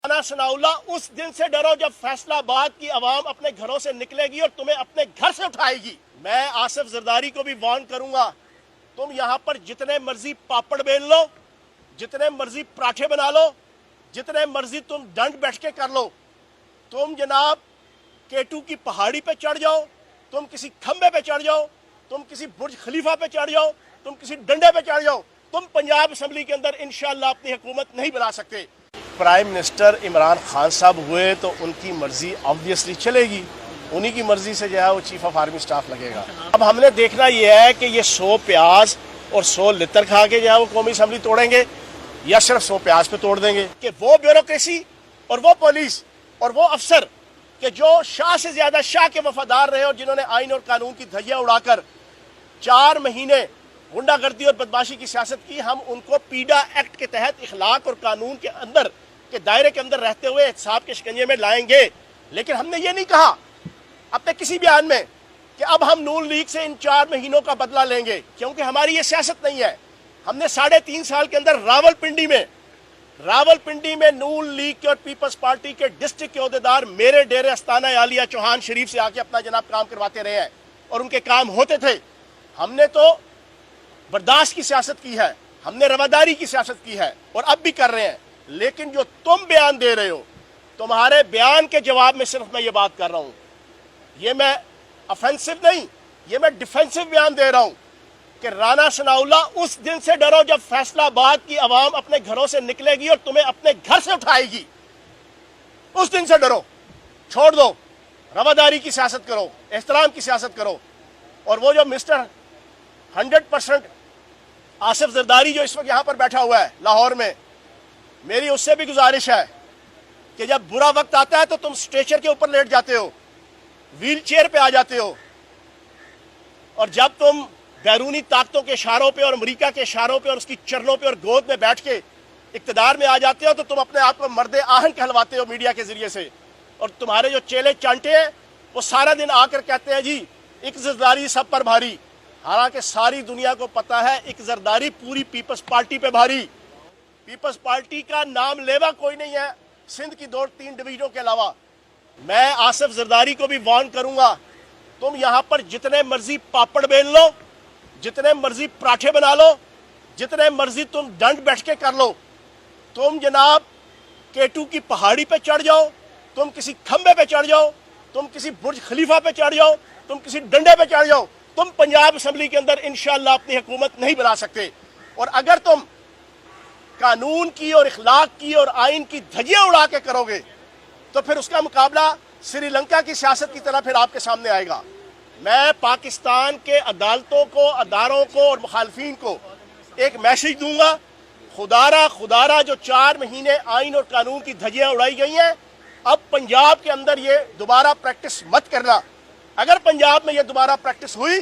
राना सनाउल्लाह, उस दिन से डरो जब फैसलाबाद की आवाम अपने घरों से निकलेगी और तुम्हें अपने घर से उठाएगी। मैं आसिफ जरदारी को भी वार्न करूंगा, तुम यहां पर जितने मर्जी पापड़ बेल लो, जितने मर्जी पराठे बना लो, जितने मर्जी तुम दंड बैठ के कर लो, तुम जनाब केटू की पहाड़ी पे चढ़ जाओ, तुम किसी खंबे पे चढ़ जाओ, तुम किसी बुर्ज खलीफा पे चढ़ जाओ, तुम किसी डंडे पे चढ़ जाओ, तुम पंजाब असेंबली के अंदर इंशाअल्लाह अपनी हुकूमत नहीं बना सकते। प्राइम मिनिस्टर इमरान खान साहब हुए तो उनकी मर्जी ऑब्वियसली चलेगी, उन्हीं की मर्जी से जो है वो चीफ ऑफ आर्मी स्टाफ लगेगा। अब हमने देखना यह है कि ये 100 प्याज और 100 लितर खा के जो है वो कौमी असेंबली तोड़ेंगे या सिर्फ 100 प्याज पे तोड़ देंगे। कि वो ब्यूरोक्रेसी और वो पुलिस और वो अफसर कि जो शाह से ज्यादा शाह के वफादार रहे और जिन्होंने आइन और कानून की धज्जियां उड़ाकर 4 महीने गुंडागर्दी और बदमाशी की सियासत की, हम उनको पीडा एक्ट के तहत इखलाक और कानून के अंदर के दायरे के अंदर रहते हुए एहतसाब के शिकंजे में लाएंगे। लेकिन हमने ये नहीं कहा अपने किसी बयान में कि अब हम नून लीग से इन 4 महीनों का बदला लेंगे, क्योंकि हमारी ये सियासत नहीं है। हमने 3.5 साल के अंदर रावलपिंडी में नून लीग के और पीपल्स पार्टी के डिस्ट्रिक्ट के अहदेदार मेरे डेरे अस्ताना आलिया चौहान शरीफ से आके अपना जनाब काम करवाते रहे हैं और उनके काम होते थे। हमने तो बर्दाश्त की सियासत की है, हमने रवादारी की सियासत की है और अब भी कर रहे हैं। लेकिन जो तुम बयान दे रहे हो, तुम्हारे बयान के जवाब में सिर्फ मैं ये बात कर रहा हूं, ये मैं ऑफेंसिव नहीं, ये मैं डिफेंसिव बयान दे रहा हूं कि राना सनाउल्लाह, उस दिन से डरो जब फैसलाबाद की आवाम अपने घरों से निकलेगी और तुम्हें अपने घर से उठाएगी। उस दिन से डरो, छोड़ दो, रवादारी की सियासत करो, एहतराम की सियासत करो। और वो जो मिस्टर 100% आसिफ जरदारी जो इस वक्त यहां पर बैठा हुआ है लाहौर में, मेरी उससे भी गुजारिश है कि जब बुरा वक्त आता है तो तुम स्ट्रेचर के ऊपर लेट जाते हो, व्हील चेयर पे आ जाते हो, और जब तुम बैरूनी ताकतों के इशारों पे और अमेरिका के इशारों पे और उसकी चरणों पे और गोद में बैठ के इक्तदार में आ जाते हो तो तुम अपने आप को मर्दे आहन कहलवाते हो मीडिया के जरिए से। और तुम्हारे जो चेले चांटे हैं वो सारा दिन आकर कहते हैं जी एक जरदारी सब पर भारी। हालांकि सारी दुनिया को पता है एक जरदारी पूरी पीपल्स पार्टी पे भारी। पीपल्स पार्टी का नाम लेवा कोई नहीं है सिंध की 2-3 डिवीजनों के अलावा। मैं आसिफ जरदारी को भी वार्न करूंगा, तुम यहां पर जितने मर्जी पापड़ बेल लो, जितने मर्जी पराठे बना लो, जितने मर्जी तुम दंड बैठ के कर लो, तुम जनाब केटू की पहाड़ी पे चढ़ जाओ, तुम किसी खंबे पे चढ़ जाओ, तुम किसी बुर्ज खलीफा पे चढ़ जाओ, तुम किसी डंडे पे चढ़ जाओ, तुम पंजाब असेंबली के अंदर इंशाअल्लाह अपनी हुकूमत नहीं बना सकते। और अगर तुम कानून की और इखलाक की और आइन की धज्जियां उड़ा के करोगे तो फिर उसका मुकाबला श्रीलंका की सियासत की तरह फिर आपके सामने आएगा। मैं पाकिस्तान के अदालतों को, अदारों को और मुखालफीन को एक मैसेज दूंगा, खुदारा जो 4 महीने आइन और कानून की धज्जियां उड़ाई गई हैं, अब पंजाब के अंदर ये दोबारा प्रैक्टिस मत करना। अगर पंजाब में ये दोबारा प्रैक्टिस हुई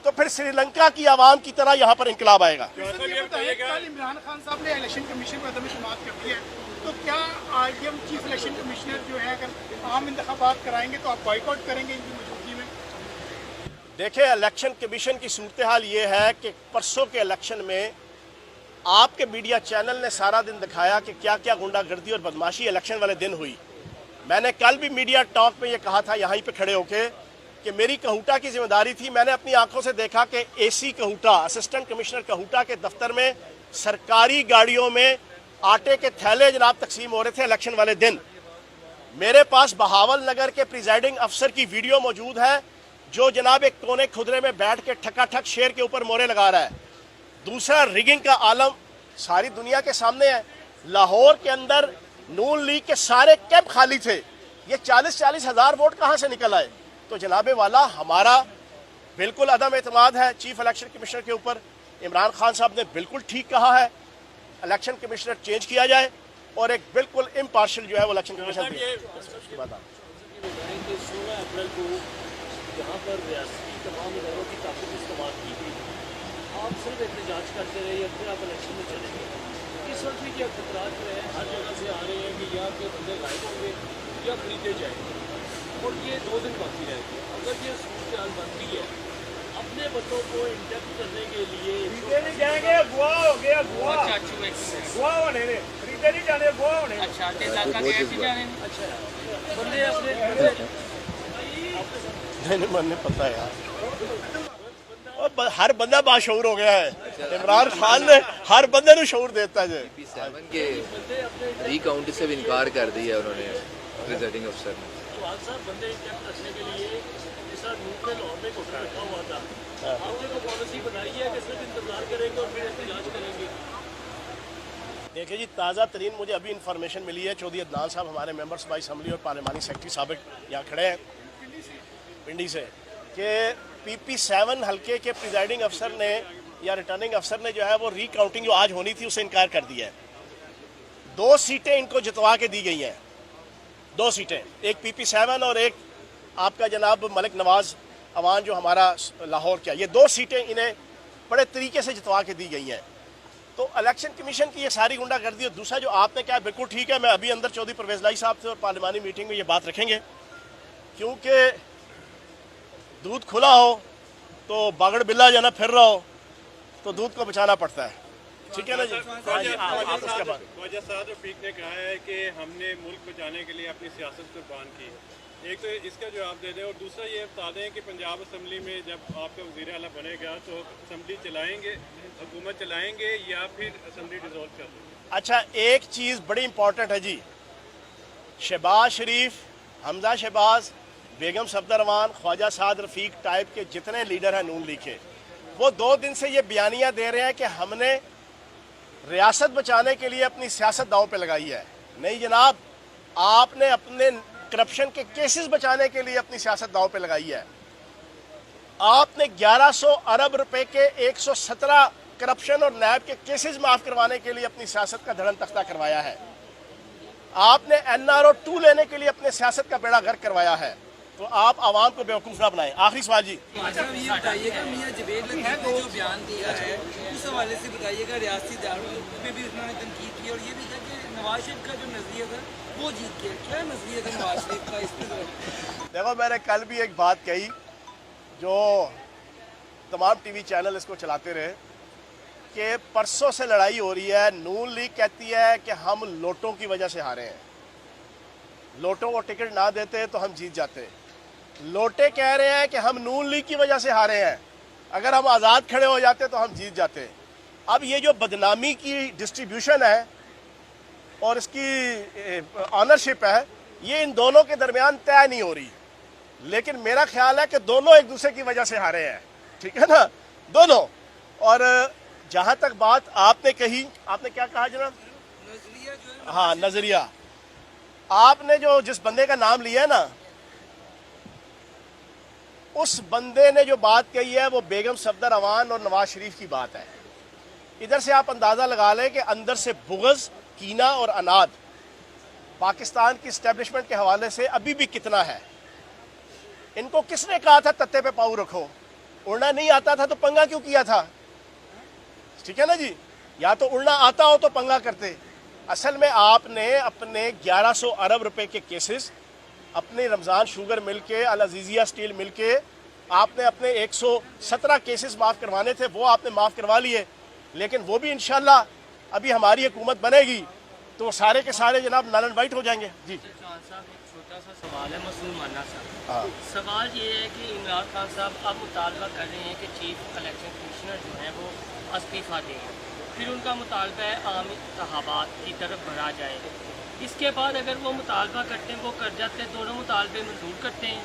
तो फिर श्रीलंका की आवाम की तरह यहाँ पर इंकलाब आएगा। इमरान खान साहब ने इलेक्शन कमीशन को अदम शुमार कर दिया है, तो क्या आईएम चीफ इलेक्शन कमिश्नर जो है अगर आम इंतखाबात कराएंगे तो आप बॉयकॉट करेंगे इनकी मौजूदगी में? देखिए, इलेक्शन कमीशन की सूरत हाल ये है कि परसों के इलेक्शन में आपके मीडिया चैनल ने सारा दिन दिखाया कि क्या क्या गुंडागर्दी और बदमाशी इलेक्शन वाले दिन हुई। मैंने कल भी मीडिया टॉक में ये कहा था यहीं पे खड़े होके कि मेरी कहूटा की जिम्मेदारी थी। मैंने अपनी आंखों से देखा कि AC Kahuta, assistant commissioner Kahuta के दफ्तर में सरकारी गाड़ियों में आटे के थैले जनाब तकसीम हो रहे थे इलेक्शन वाले दिन। मेरे पास बहावल नगर के प्रिजाइडिंग अफसर की वीडियो मौजूद है जो जनाब एक कोने खुदरे में बैठ के ठकाठक शेर के ऊपर मोहरे लगा रहा है। दूसरा, रिगिंग का आलम सारी दुनिया के सामने है। लाहौर के अंदर नून लीग के सारे कैंप खाली थे, ये 40-40 हज़ार वोट कहाँ से निकल आए? तो जनाबे वाला, हमारा बिल्कुल अदम एतमाद है चीफ इलेक्शन कमिश्नर के ऊपर। इमरान खान साहब ने बिल्कुल ठीक कहा है, इलेक्शन कमिश्नर चेंज किया जाए और एक बिल्कुल इम्पार्शियल जो है वो इलेक्शन कमीशन यहाँ पर रियासती तमाम इदारों की ताकत इस्तेमाल की गई, आप सिर्फ एहतजाज करते रहे या फिर आप इलेक्शन में चले गए। इस वक्त भी क्या खतरात जो है हर जगह से आ रहे हैं कि यहाँ के बंदे गायब होंगे या खरीदे जाएंगे और ये 2 दिन बाकी रहेंगे। अगर ये सूरत हाल बनती है, अपने बच्चों को इंजेक्ट करने के लिए जाएंगे, गुआ हो गया, गुआ कितने नहीं जाने वो होने अच्छा ते इलाका के ऐसे जाने अच्छा बंदे अपने नहीं मुझे पता है यार, हर बंदा बाशऊर हो गया है। इमरान खान ने हर बंदे को शऊर देता है। P7 के रीकाउंट से भी इनकार कर दिया उन्होंने प्रिजाइडिंग अफसर ने। चौहान साहब बंदे इंटैक्ट रखने के लिए इस तरह न्यूट्रल लाहौर में कोटा रखा हुआ था, आपने को पॉलिसी बनाई है कि सिर्फ इंतजार करेंगे और फिर एहतजाज करेंगे? देखिए जी, ताज़ा तरीन मुझे अभी इंफॉर्मेशन मिली है, चौधरी अदनान साहब हमारे मेंबर्स बाई असम्बली और पार्लिमानी सेक्रेटरी साबिक यहाँ खड़े हैं पिंडी से, कि PP7 हल्के के प्रिजाइडिंग अफसर ने या रिटर्निंग अफसर ने जो है वो रीकाउंटिंग जो आज होनी थी उससे इनकार कर दिया है। 2 सीटें इनको जितवा के दी गई हैं, 2 सीटें, एक PP7 और एक आपका जनाब मलिक नवाज अवान जो हमारा लाहौर का, ये 2 सीटें इन्हें बड़े तरीके से जितवा के दी गई हैं। तो इलेक्शन कमीशन की ये सारी गुंडागर्दी। और दूसरा जो आपने कहा बिल्कुल ठीक है, मैं अभी अंदर चौधरी परवेज लाई साहब से और पार्लिमानी मीटिंग में ये बात रखेंगे, क्योंकि दूध खुला हो तो बागड़ बिल्ला जाना फिर रहा हो तो दूध को बचाना पड़ता है। ठीक है ना जी? हाँ जी, आप उसके बाद ख्वाजा साद रफीक ने कहा है कि हमने मुल्क बचाने के लिए अपनी सियासत कुर्बान की। एक तो इसका जवाब दे दें, और दूसरा ये बता दें कि पंजाब असम्बली में जब आपका वज़ीर आला बनेगा तो असम्बली चलाएंगे, हुकूमत चलाएंगे या फिर असम्बली डिसॉल्व कर देंगे? अच्छा, एक चीज़ बड़ी इंपॉर्टेंट है जी, शहबाज शरीफ, हमजा शहबाज, बेगम सफदरवान, ख्वाजा साद रफीक टाइप के जितने लीडर हैं नून लीग के, वो 2 दिन से ये बयानियाँ दे रहे हैं कि हमने रियासत बचाने के लिए अपनी सियासत दांव पे लगाई है। नहीं जनाब, आपने अपने करप्शन के केसेस बचाने के लिए अपनी सियासत दांव पे लगाई है। आपने 1100 अरब रुपए के 117 करप्शन और नैब के केसेस माफ करवाने के लिए अपनी सियासत का धड़न तख्ता करवाया है। आपने NRO 2 लेने के लिए अपने सियासत का बेड़ा गर्क करवाया है। तो आप आवाम को बेवकूफ़ ना बनाएं। आखिरी सवाल जी, अच्छा ये बताइएगा, मियां जवेद लतीफ़ ने जो बयान दिया है उस हवाले से बताइएगा, रियासती दारुल में भी उन्होंने तनकीद की और ये भी कहा कि नवाज शरीफ का जो नजरिया था वो जीत गया। क्या नजरिया था नवाज शरीफ का? इस देखो मैंने कल भी एक बात कही, जो तमाम TV चैनल इसको चलाते रहे, कि परसों से लड़ाई हो रही है। नून लीग कहती है कि हम लोटों की वजह से हारे हैं, लोटों को टिकट ना देते तो हम जीत जाते। लोटे कह रहे हैं कि हम नून लीग की वजह से हारे हैं, अगर हम आज़ाद खड़े हो जाते तो हम जीत जाते। अब ये जो बदनामी की डिस्ट्रीब्यूशन है और इसकी ऑनरशिप है, ये इन दोनों के दरमियान तय नहीं हो रही, लेकिन मेरा ख्याल है कि दोनों एक दूसरे की वजह से हारे हैं। ठीक है ना, दोनों। और जहाँ तक बात आपने कही, आपने क्या कहा जनाब? नजरिया जो है, हाँ नजरिया, आपने जो जिस बंदे का नाम लिया है ना, उस बंदे ने जो बात कही है वो बेगम सफदर अवान और नवाज शरीफ की बात है। इधर से आप अंदाज़ा लगा लें कि अंदर से बुग़्ज़, कीना और अनाद पाकिस्तान की इस्टेब्लिशमेंट के हवाले से अभी भी कितना है। इनको किसने कहा था तत्ते पे पाँव रखो? उड़ना नहीं आता था तो पंगा क्यों किया था? ठीक है ना जी, या तो उड़ना आता हो तो पंगा करते। असल में आपने अपने 1100 अरब रुपए के केसेस, अपने रमज़ान शुगर मिल के, अल अजीज़िया स्टील मिल के, आपने अपने 117 केसेस माफ़ करवाने थे, वो आपने माफ़ करवा लिए। लेकिन वो भी इंशाल्लाह अभी हमारी हुकूमत बनेगी तो वो सारे के सारे जनाब नल एंड वाइट हो जाएंगे। जी चौहान साहब, एक छोटा सा सवाल है मसूद माना साहब। हाँ, सवाल ये है कि इमरान खान साहब अब मुतालबा कर रहे हैं कि चीफ इलेक्शन कमिश्नर जो है वो इस्तीफ़ा दें, फिर उनका मुतालबा है आम इंतखाबात की तरफ बढ़ा जाए। इसके बाद अगर वो मुतालबा करते हैं, वो कर जाते हैं, दोनों मुतालबे मंजूर करते हैं,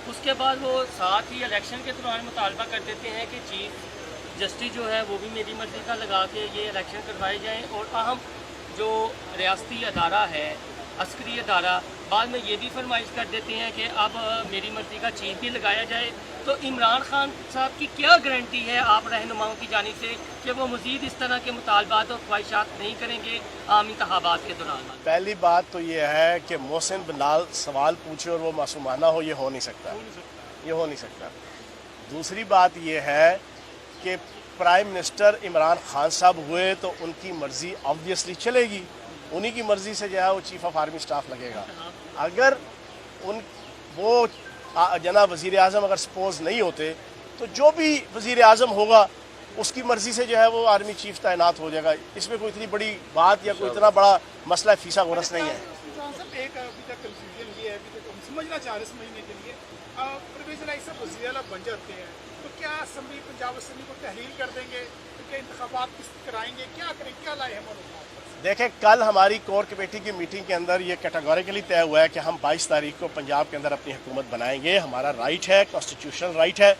उसके बाद वो साथ ही इलेक्शन के दौरान मुतालबा कर देते हैं कि चीफ जस्टिस जो है वो भी मेरी मर्ज़ी का लगा के ये इलेक्शन करवाए जाएँ, और अहम जो रियासती अदारा है, अस्करी अदारा, बाद में ये भी फरमाइश कर देते हैं कि अब मेरी मर्ज़ी का चीफ भी लगाया जाए। तो इमरान खान साहब की क्या गारंटी है आप रहनुमाओं की जानिब से कि वो मज़ीद इस तरह के मुतालबात और ख्वाहिशात नहीं करेंगे आम इंतखाबात के दौरान? पहली बात तो ये है कि मोहसिन बिलाल सवाल पूछे और वो मासूमाना हो, ये हो नहीं सकता, ये हो नहीं सकता। दूसरी बात ये है कि प्राइम मिनिस्टर इमरान खान साहब हुए तो उनकी मर्ज़ी ऑब्वियसली चलेगी, उन्हीं की मर्ज़ी से जो है वो चीफ ऑफ आर्मी स्टाफ लगेगा। अगर उन वो जनाब वज़ीर आज़म अगर सपोज नहीं होते तो जो भी वज़ीर आज़म होगा उसकी मर्ज़ी से जो है वो आर्मी चीफ तैनात हो जाएगा। इसमें कोई इतनी बड़ी बात या कोई इतना बड़ा मसला फीसा गोरस नहीं है। इमरान साहब, एक अभी तक कंफ्यूजन ये है, अभी तक हम समझना चाह रहे समझने के लिए, परवेज़ इलाही साहब वज़ीर आला बन जाते हैं तो क्या असम्बली, पंजाब असम्बली को तहलील कर देंगे, तो क्या इंतखाबात किस कराएंगे, क्या करें, क्या लाए हम मालूमात? देखें, कल हमारी कोर कमेटी की मीटिंग के अंदर ये कैटेगोरिकली तय हुआ है कि हम 22 तारीख को पंजाब के अंदर अपनी हुकूमत बनाएंगे। हमारा राइट है, कॉन्स्टिट्यूशनल राइट है।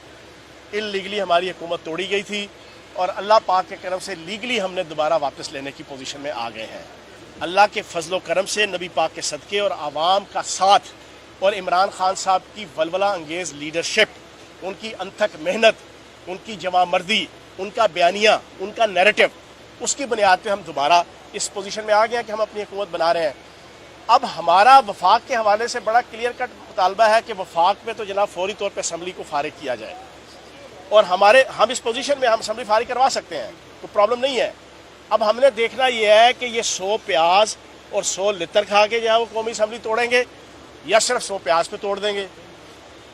इलीगली हमारी हुकूमत तोड़ी गई थी और अल्लाह पाक के करम से लीगली हमने दोबारा वापस लेने की पोजीशन में आ गए हैं। अल्लाह के फजलो करम से, नबी पाक के सदक़े और आवाम का साथ और इमरान खान साहब की वलवला अंगेज़ लीडरशिप, उनकी अनथक मेहनत, उनकी जवामर्दी, उनका बयानिया, उनका नैरेटिव, उसकी बुनियाद पे हम दोबारा इस पोजीशन में आ गए हैं कि हम अपनी हुकूमत बना रहे हैं। अब हमारा वफाक के हवाले से बड़ा क्लियर कट मुतालबा है कि वफाक में तो जनाब फौरी तौर पर असम्बली को फारिग किया जाए और हम इस पोजीशन में हम असम्बली फारिग करवा सकते हैं, तो प्रॉब्लम नहीं है। अब हमने देखना यह है कि ये 100 प्याज और 100 लितर खा के जो है वो कौमी असम्बली तोड़ेंगे या सिर्फ 100 प्याज पे तोड़ देंगे।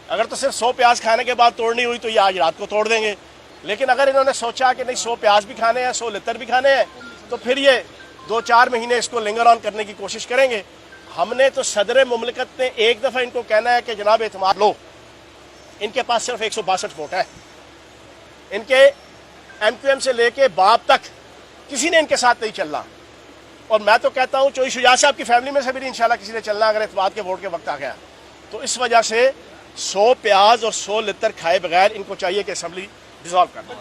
अगर तो सिर्फ 100 प्याज खाने के बाद तोड़नी हुई तो ये आज रात को तोड़ देंगे, लेकिन अगर इन्होंने सोचा कि नहीं 100 प्याज भी खाने हैं, 100 लितर भी खाने हैं, तो फिर ये 2-4 महीने इसको लिंगर ऑन करने की कोशिश करेंगे। हमने तो सदर मुमलिकत ने एक दफ़ा इनको कहना है कि जनाब एतमाद लो, इनके पास सिर्फ 162 वोट है। इनके MQM से लेके बाप तक किसी ने इनके साथ नहीं चलना, और मैं तो कहता हूँ चौधरी शुजात साहब की फैमिली में से भी नहीं इंशाल्लाह किसी ने चलना अगर एतमाद के वोट के वक्त आ गया। तो इस वजह से 100 प्याज और 100 लितर खाए बगैर इनको चाहिए कि असम्बली डिसॉल्व कर दें।